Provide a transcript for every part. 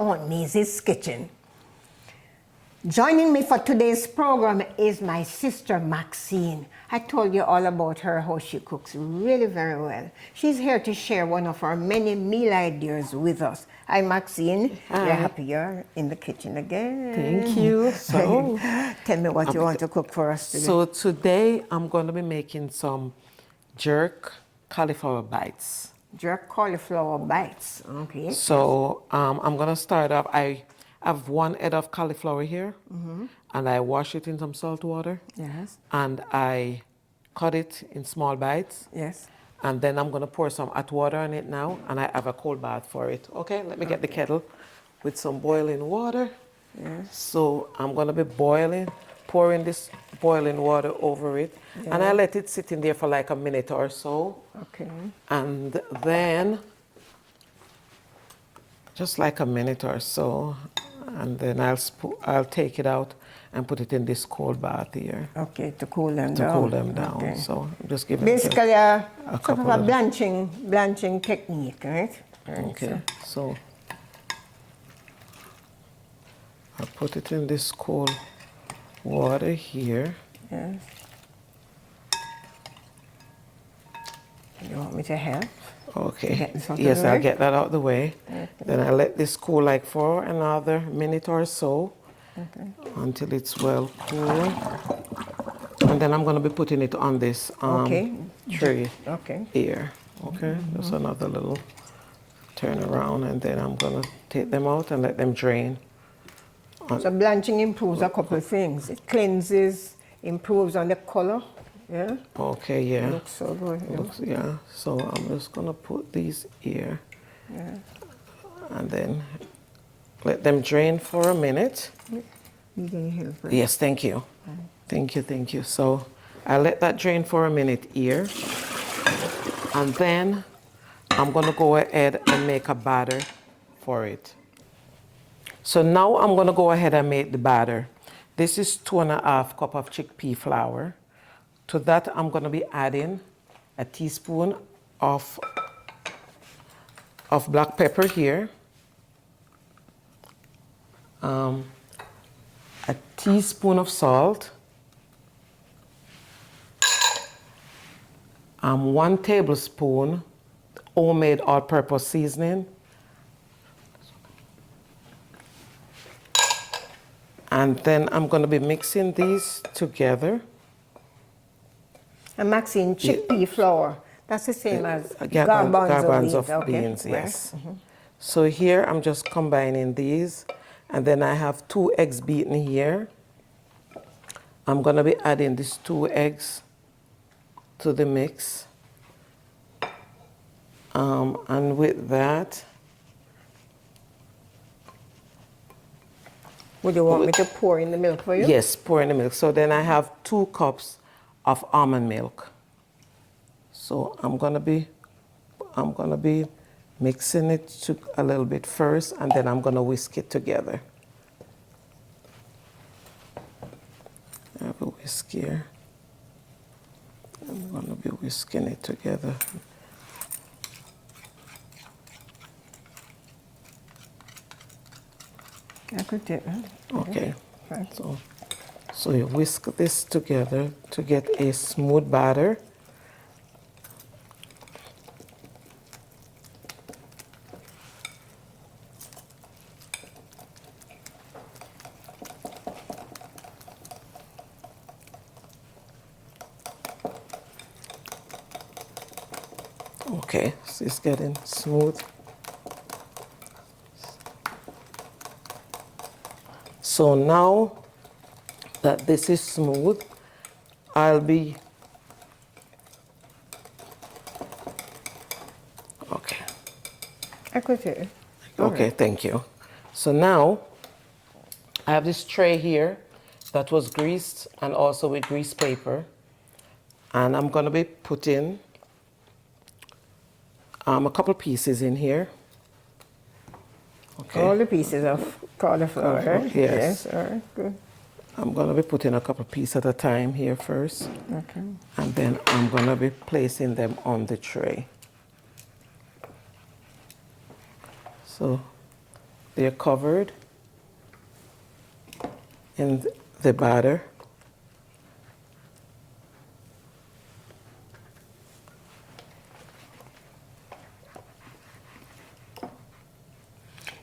Aunt Mazie's kitchen. Joining me for today's program is my sister Maxine. I told you all about her, how she cooks really very well. She's here to share one of her many meal ideas with us. Hi Maxine, Hi. We're happy you're in the kitchen again. Thank you. So, tell me what you want to cook for us today. So today I'm going to be making some jerk cauliflower bites. Jerk cauliflower bites, okay. So I'm going to start off. I have 1 head of cauliflower here, and I wash it in some salt water. Yes. And I cut it in small bites. Yes. And then I'm going to pour some hot water on it now, and I have a cold bath for it. Okay, let me get the kettle with some boiling water. Yes. So I'm going to be pouring this boiling water over it. Yeah. And I let it sit in there for like a minute or so. Okay. And then, just like a minute or so, and then I'll take it out and put it in this cold bath here. Okay, to cool them down. To cool them down. Okay. So I'm just giving basically a sort couple of a of blanching technique, right? Okay, so I'll put it in this cold water here. Yes. You want me to help? Okay. Yes, I'll get that out of the way. Okay. Then I let this cool like for another minute or so, until it's well cool. And then I'm going to be putting it on this tray here. Okay, just another little turn around, and then I'm going to take them out and let them drain. So blanching improves a couple of things. It cleanses, improves on the color. Yeah. Okay, yeah. Looks so good. Yeah. So I'm just gonna put these here. Yeah. And then let them drain for a minute. You can help. Right? Yes, thank you. Thank you. So I let that drain for a minute here. And then I'm gonna go ahead and make a batter for it. So now I'm gonna go ahead and make the batter. This is 2½ cup of chickpea flour. To that, I'm going to be adding a teaspoon of black pepper here, a teaspoon of salt, 1 tablespoon homemade all-purpose seasoning, and then I'm going to be mixing these together. And Maxine, chickpea flour, that's the same as garbanzo beans, yes. So here I'm just combining these, and then I have 2 eggs beaten here. I'm going to be adding these 2 eggs to the mix. And with that, would you want me to pour in the milk for you? Yes, pour in the milk. So then I have 2 cups of almond milk. So I'm gonna be mixing it a little bit first, and then I'm gonna whisk it together. I have a whisk here. I'm gonna be whisking it together. I could do it. Okay. So you whisk this together to get a smooth batter. Okay, so it's getting smooth. So now that this is smooth, I'll be okay. I could do it. Okay, thank you. So now I have this tray here that was greased and also with grease paper, and I'm going to be putting a couple pieces in here. Okay. All the pieces of cauliflower. Yes. All right, good. I'm going to be putting a couple pieces at a time here first. Okay. And then I'm going to be placing them on the tray. So they're covered in the batter.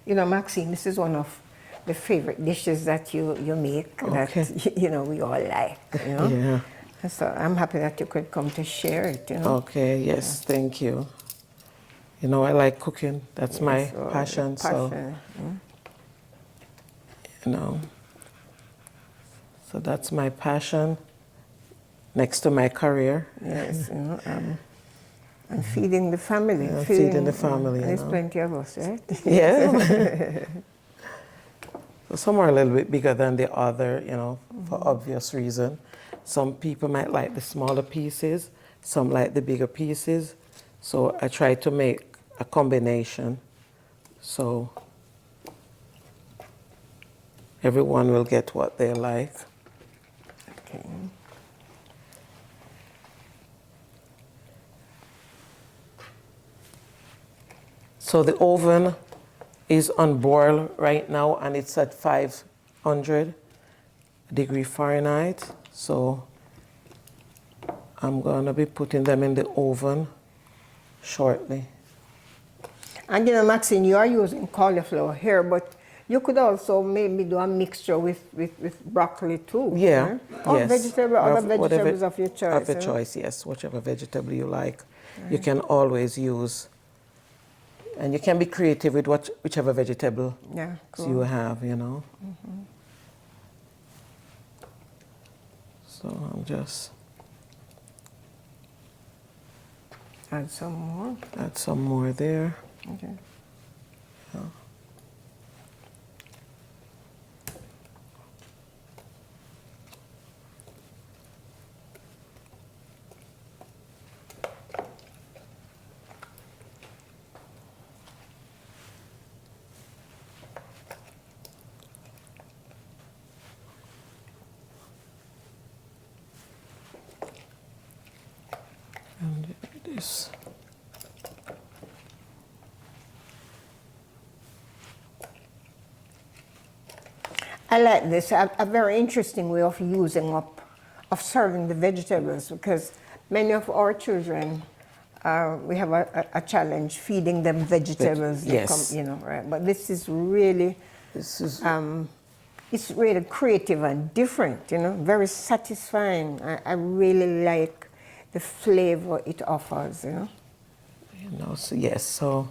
You know, Maxine, this is one of the favorite dishes that you make that, you know, we all like, you know? Yeah. And so I'm happy that you could come to share it, you know? Okay, yes, thank you. You know, I like cooking. That's my So, passion, so, you know. So that's my passion next to my career. Yes, you know, and feeding the family. Yeah, feeding the family, you There's know. plenty of us, right? Yeah. So some are a little bit bigger than the other, you know, for obvious reason. Some people might like the smaller pieces, some like the bigger pieces. So I try to make a combination so everyone will get what they like. Okay. So the oven is on boil right now and it's at 500 degree Fahrenheit. So I'm gonna be putting them in the oven shortly. And you know, Maxine, you are using cauliflower here, but you could also maybe do a mixture with broccoli too. Yeah, right? Or yes. vegetable, Or other vegetables of your choice. Of your choice, yes. Whichever vegetable you like. You can always use. And you can be creative with whichever vegetable you have, you know. So I'm just Add some more. add some more there. Okay. Yeah. And this. I like this, a very interesting way of of serving the vegetables, because many of our children, we have a challenge feeding them vegetables. Yes. You know, right? But this is really, it's really creative and different, you know, very satisfying. I really like the flavor it offers, you know. You know, so yes, so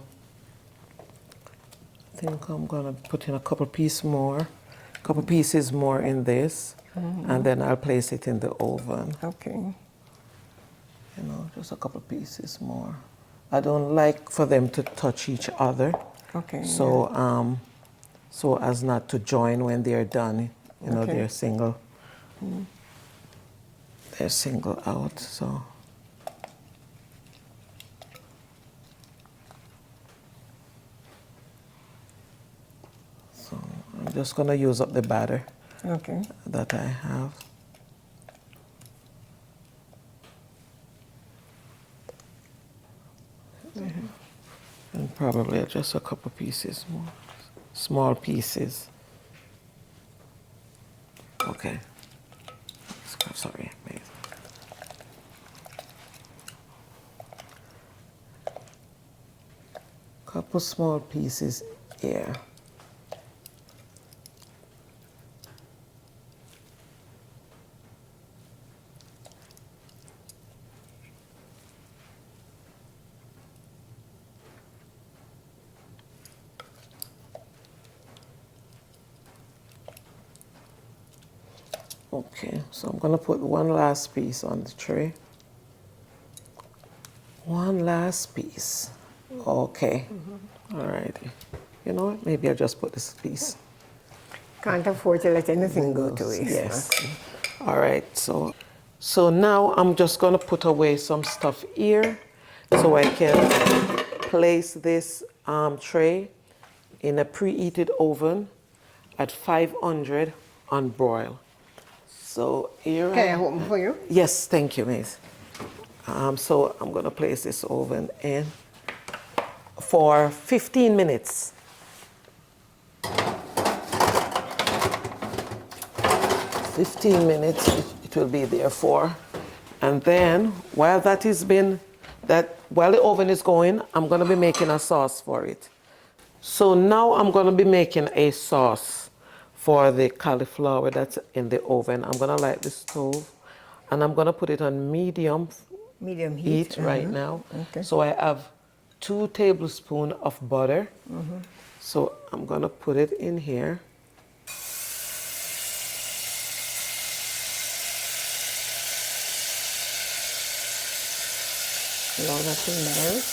I think I'm gonna put in a couple pieces more in this, and then I'll place it in the oven. Okay. You know, just a couple pieces more. I don't like for them to touch each other. Okay. So, so as not to join when they're done. You know, they're single. They're single out. So. So I'm just gonna use up the batter. Okay. That I have. And probably just a couple pieces more, small pieces. Okay. Sorry, Mazie. Couple small pieces here. Okay, so I'm gonna put one last piece on the tray. One last piece. Okay. All righty. You know what? Maybe I'll just put this piece. Can't afford to let anything go to waste. Yes. All right. So now I'm just gonna put away some stuff here, so I can place this tray in a preheated oven at 500 on broil. So here. Can I open for you? Yes, thank you, Mazie. So I'm gonna place this oven in for 15 minutes. 15 minutes it will be there for. And then while while the oven is going, I'm gonna be making a sauce for it. So now I'm gonna be making a sauce for the cauliflower that's in the oven. I'm gonna light the stove and I'm gonna put it on medium heat right now. Okay. So I have 2 tablespoons of butter. So I'm gonna put it in here. Allow that to melt.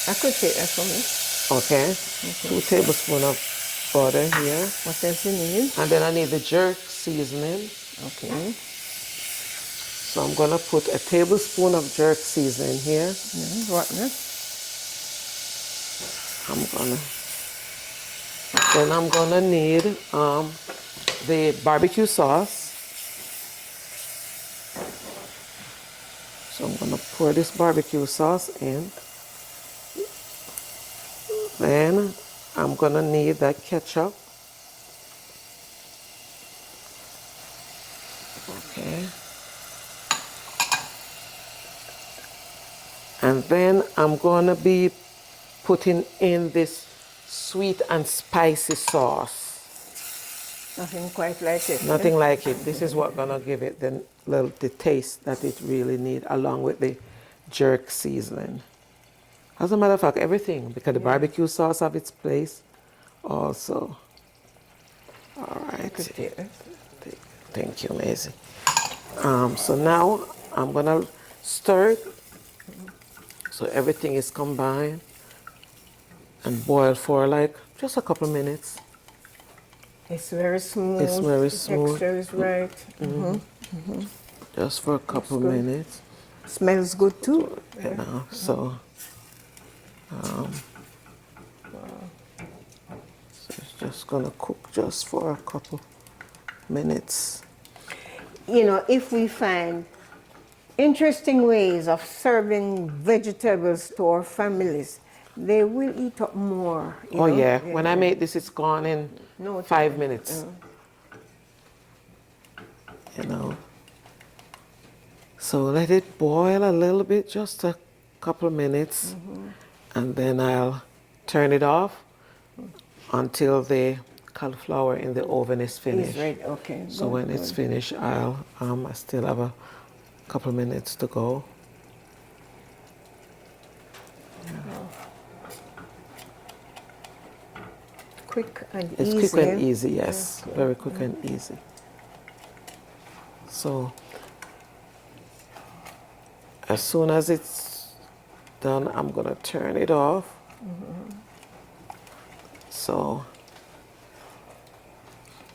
I could take that from me. Okay. 2 tablespoons of butter here. What else you need? And then I need the jerk seasoning. Okay. So I'm gonna put a tablespoon of jerk seasoning here. What now? Then I'm gonna need the barbecue sauce. So I'm gonna pour this barbecue sauce in. Then I'm gonna need that ketchup. Okay. And then I'm gonna be putting in this sweet and spicy sauce. Nothing quite like it. Nothing like it. This is what's gonna give it the taste that it really needs, along with the jerk seasoning. As a matter of fact, everything, because the barbecue sauce have its place also. All right. Thank you, Mazie. So now I'm gonna stir it so everything is combined and boil for like just a couple of minutes. It's very smooth. It's very smooth. The texture is right. Just for a couple of minutes. Smells good too. You know, so it's just gonna cook just for a couple minutes. You know, if we find interesting ways of serving vegetables to our families, they will eat up more. Oh yeah, when I make this, it's gone in 5 minutes. You know. So let it boil a little bit, just a couple of minutes, and then I'll turn it off until the cauliflower in the oven is finished. Right. Okay. So when it's finished, I still have a couple of minutes to go. Quick and It's easy. quick and easy, yes. Very quick and easy. So as soon as it's done, I'm gonna turn it off. So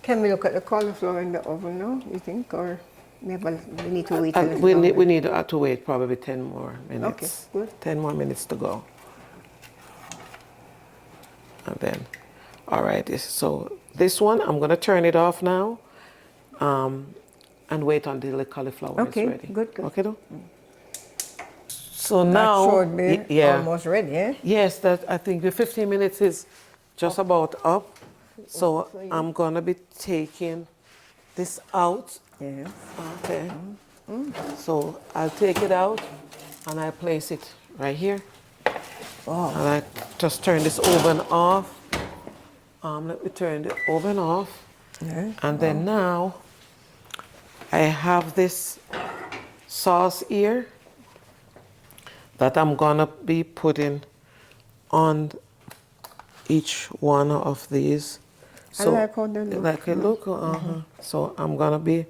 Can we look at the cauliflower in the oven now, you think? Or maybe we need to wait a little we longer? need to wait probably 10 more minutes. Okay, good. 10 more minutes to go. And then, all right, so this one, I'm gonna turn it off now and wait until the cauliflower is ready. Good. Okay, though? So now, That should be almost ready, eh? Yes, I think the 15 minutes is just about up. So I'm gonna be taking this out. Yeah. Okay. So I'll take it out and I place it right here. Oh. And I just turn this oven off. Let me turn the oven off. Yeah. And then now I have this sauce here that I'm gonna be putting on each one of these. So, I like how they look. Like it look. So I'm gonna be.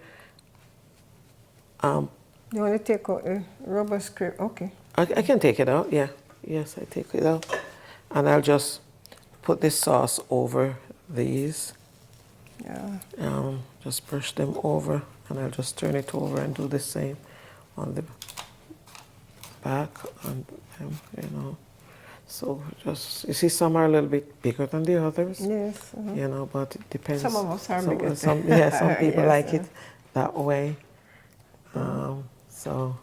You want to take out the rubber strip? Okay. I can take it out. Yeah. Yes, I take it out, and I'll just put this sauce over these. Yeah. Just brush them over, and I'll just turn it over and do the same on the back on them. You know. So just, you see, some are a little bit bigger than the others. Yes. You know, but it depends. Some of us are bigger. Some people Yes, like it that way. So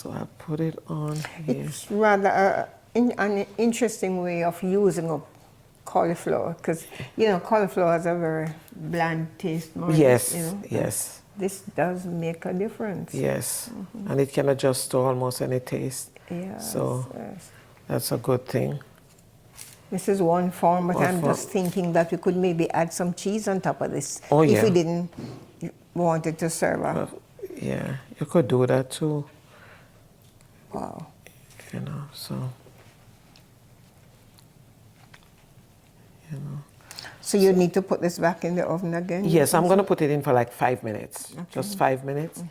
I put it on here. It's rather an interesting way of using up cauliflower, because you know cauliflower has a very bland taste. More, Yes, you know, yes, this does make a difference. yes. And it can adjust to almost any taste. Yes, So yes. that's a good thing. This is one form, but One I'm form. just thinking that we could maybe add some cheese on top of this Oh, if we yeah. didn't want it to serve a. Yeah, you could do that too, Wow. you know, so, you know. So you need to put this back in the oven again? Yes, I'm going to put it in for like 5 minutes, Okay. just 5 minutes,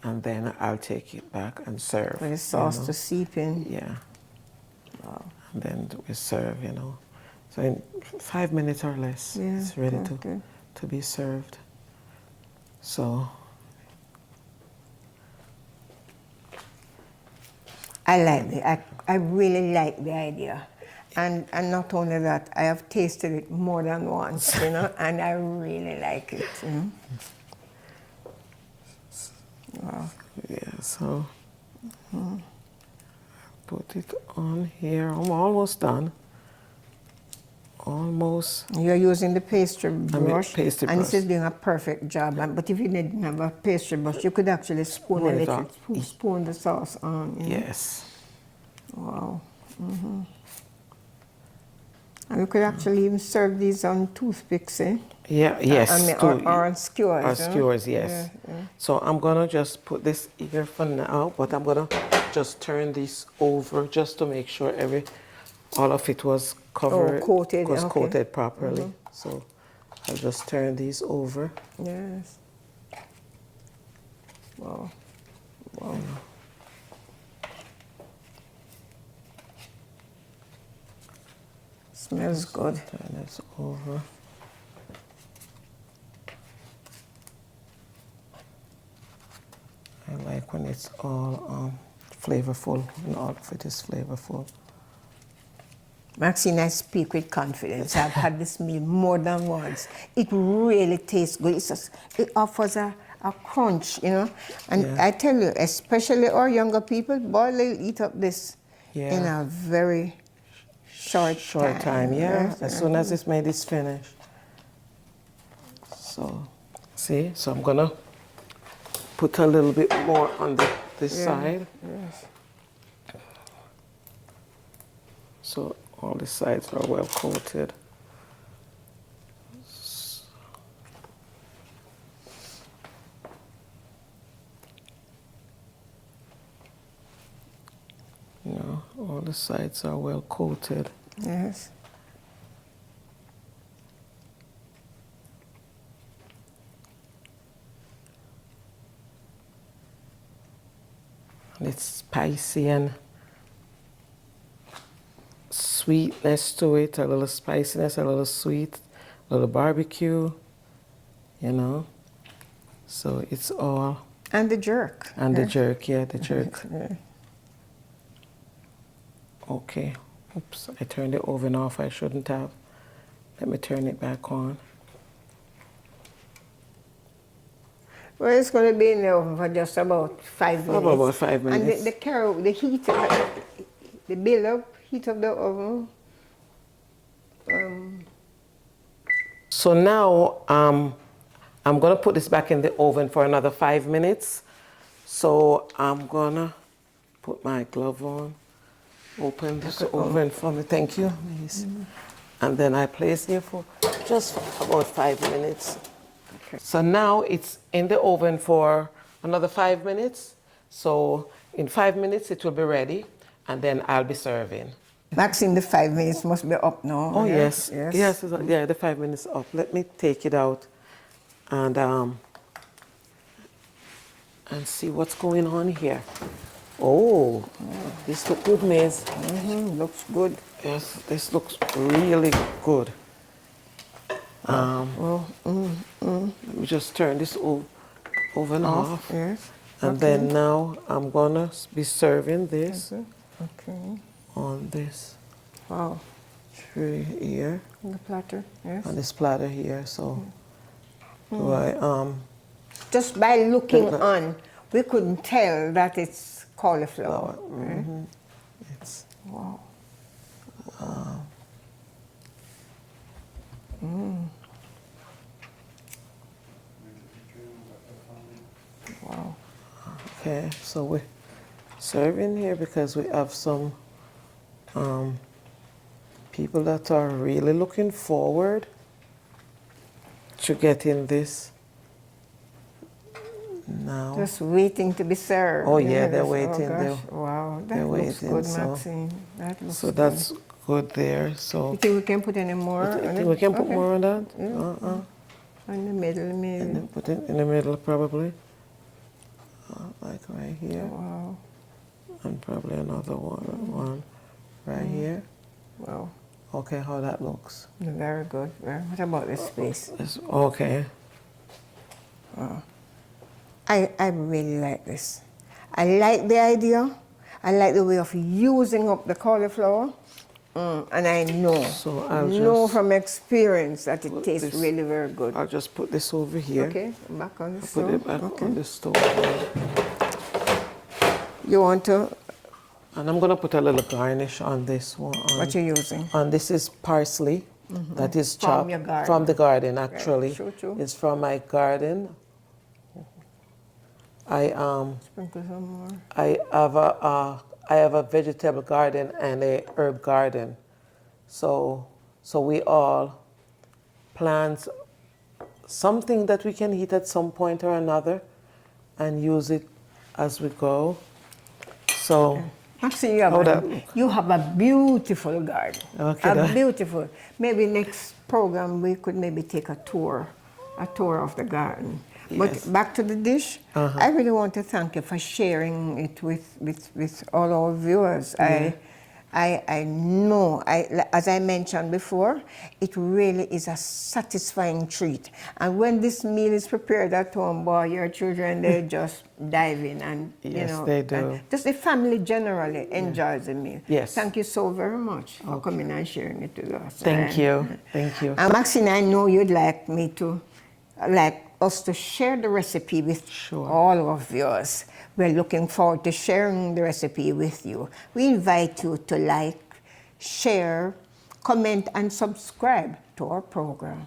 and then I'll take it back and serve. For the sauce you know. to seep in? Yeah, Wow. and then we serve, you know. So in 5 minutes or less, Yeah, it's ready good. to be served. So, I like it. I really like the idea. And not only that, I have tasted it more than once, you know, and I really like it. You know? Wow. yeah, so put it on here. I'm almost done. Almost. You're using the pastry brush, pastry and this brush. is doing a perfect job. But if you didn't have a pastry brush, you could actually spoon Spoon a it little, on. spoon the sauce on. You know? Yes. Wow. And you could actually even serve these on toothpicks, eh? Yeah, yes. I mean, or on skewers. Or you know? skewers, yes. Yeah, yeah. So I'm gonna just put this here for now, but I'm gonna just turn this over just to make sure all of it was covered, coated, was okay. coated properly. So I'll just turn these over. Yes. Wow. Wow. Smells good. Turn this over. I like when it's all flavorful, and all of it is flavorful. Maxine, I speak with confidence. I've had this meal more than once. It really tastes good. It offers a crunch, you know. And Yeah. I tell you, especially our younger people, boy, they'll eat up this in Yeah. a very short time, yeah. Yes, As soon as it's made, it's finished. So, see, so I'm gonna put a little bit more on this side. Yes. So all the sides are well coated. You know, all the sides are well coated. Yes. And it's spicy and sweetness to it, a little spiciness, a little sweet, a little barbecue, you know. So it's all. And the jerk. And the jerk, yeah, the jerk. Yeah. Okay. Oops, I turned the oven off. I shouldn't have. Let me turn it back on. Well, it's going to be in the oven for just about 5 minutes. About 5 minutes. And the heat, the build-up heat of the oven. So now I'm gonna put this back in the oven for another 5 minutes. So I'm gonna put my glove on, open this oven for me. Thank you, Mazie. And then I place it for just about 5 minutes. Okay. So now it's in the oven for another 5 minutes. So in 5 minutes it will be ready, and then I'll be serving. Maxine, the 5 minutes must be up now. Oh, yeah? yes. Yes, yeah, the 5 minutes up. Let me take it out and see what's going on here. Oh, this looks good, Maze. Looks good. Yes, this looks really good. Let me just turn this oven off. Yes. And then now I'm gonna be serving this Okay. on this Wow. tray here. On the platter, yes. On this platter here. So do I Just by looking on, we couldn't tell that it's cauliflower. It's Wow. Wow. Okay, so we're serving here because we have some people that are really looking forward to getting this now. Just waiting to be served. Oh You yeah, know, they're just- waiting. Oh gosh, wow, that they're looks waiting, good, so- Maxine. That looks So good. that's good there. So You think we can put any more? you on think it? we can put Okay. more on that? Yeah. In the middle, maybe. And then put it in the middle probably. Like right here. Wow, And probably another one right here. wow, Okay, how that looks. very good. What about the space? Okay. I really like this. I like the idea. I like the way of using up the cauliflower. And I know, So I'll know just from experience that it put tastes this- really very good. I'll just put this over here. Okay, back on the Put stove. it back Okay. on the stove. You want to, And I'm gonna put a little garnish on this one. what you using? And this is parsley that is From chopped your garden. from the garden actually. True. It's from my garden. Sprinkle some more. I have a vegetable garden and a herb garden. So we all plant something that we can eat at some point or another and use it as we go. So Maxine, you have a beautiful garden. Okay, A beautiful. Maybe next program we could maybe take a tour of the garden. Yes. But back to the dish, I really want to thank you for sharing it with all our viewers. I know, as I mentioned before, it really is a satisfying treat. And when this meal is prepared at home, boy, your children, they just dive in and, Yes, they do. and just the family generally enjoys the meal. Yes. Thank you so very much for coming and sharing it with us. Thank you. Thank you. And Maxine, I know you'd like me to, like us to share the recipe with all our viewers. We're looking forward to sharing the recipe with you. We invite you to like, share, comment, and subscribe to our program.